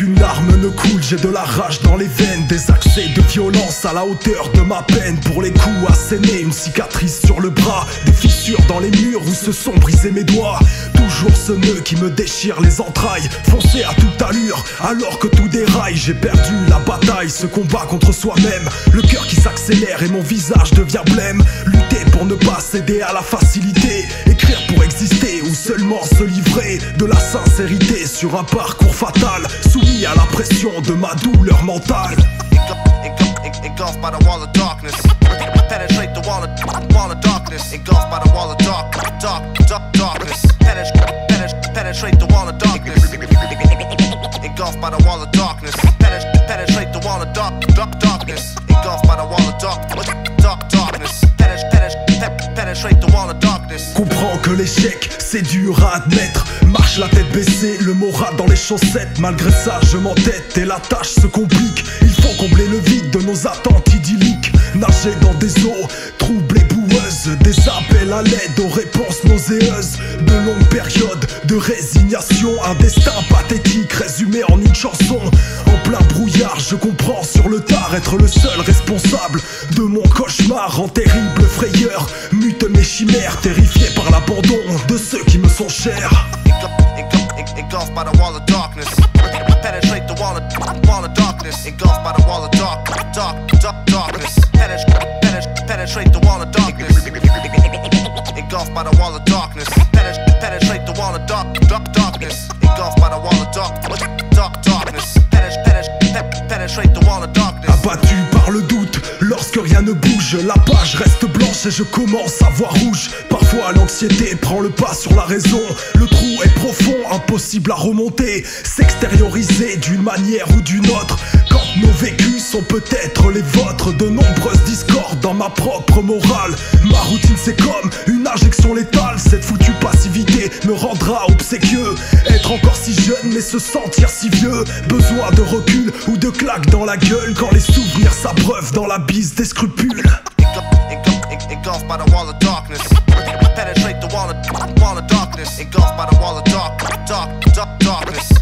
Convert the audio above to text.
qu'une larme ne coule, j'ai de la rage dans les veines, des accès de violence à la hauteur de ma peine. Pour les coups assénés, une cicatrice sur le bras, des fissures dans les murs où se sont brisés mes doigts. Toujours ce nœud qui me déchire les entrailles, foncé à toute allure alors que tout déraille. J'ai perdu la bataille, ce combat contre soi-même, le cœur qui s'accélère et mon visage devient blême. Lutter pour ne pas céder à la facilité, écrire pour exister ou seulement se livrer de la sincérité sur un parcours fatal, soumis à la pression de ma douleur mentale. Engulfed by the wall of darkness, penetrate the wall of darkness. Engulfed by the wall of darkness, penetrate the wall of darkness. Engulfed by the wall of darkness, penetrate the wall of darkness. Engulfed by the wall of darkness, penetrate the wall of darkness. Comprends que l'échec c'est dur à admettre, marche la tête baissée, le moral dans les chaussettes. Malgré ça je m'entête et la tâche se complique. Il faut combler le vide de nos attentes idylliques, nager dans des eaux troubles et boueuses, des appels à l'aide aux réponses nauséeuses, de longues périodes de résignation, un destin pathétique résumé en une chanson. En plein brouillard je comprends sur le tard être le seul responsable de mon cauchemar. En terrible frayeur mute mes chimères, terrifié par l'abandon de ceux qui me sont chers. Engulfed by the wall of darkness, penetrate the wall of darkness. Engulfed by the wall of darkness, penetrate the wall of darkness. Engulfed by the wall of darkness, penetrate the wall of darkness. Engulfed by the wall of darkness, penetrate the wall of darkness. Abattu par le doute, lorsque rien ne bouge, la page reste blanche et je commence à voir rouge. Parfois l'anxiété prend le pas sur la raison, le trou est profond, impossible à remonter, s'extérioriser d'une manière ou d'une autre. Quand nos vécus sont peut-être les vôtres, de nombreuses discordes dans ma propre morale. Ma routine c'est comme une injection létale, cette foutue passivité me rendra obséquieux. Être encore si jeune mais se sentir si vieux, besoin de recul ou de claques dans la gueule quand les souvenirs s'abreuvent dans la bise des scrupules. Engulfed by the wall of darkness, penetrate the wall of darkness. Engulfed by the wall of darkness.